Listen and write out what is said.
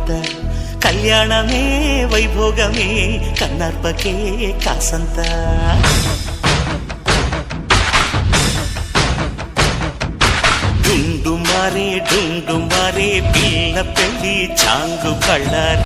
కాదంత కళ్యాణమే వైభోగమే కన్నార్పకే కాసంత డుండు మారే పిల్ల పెళ్ళి చాంగు కళ్ళ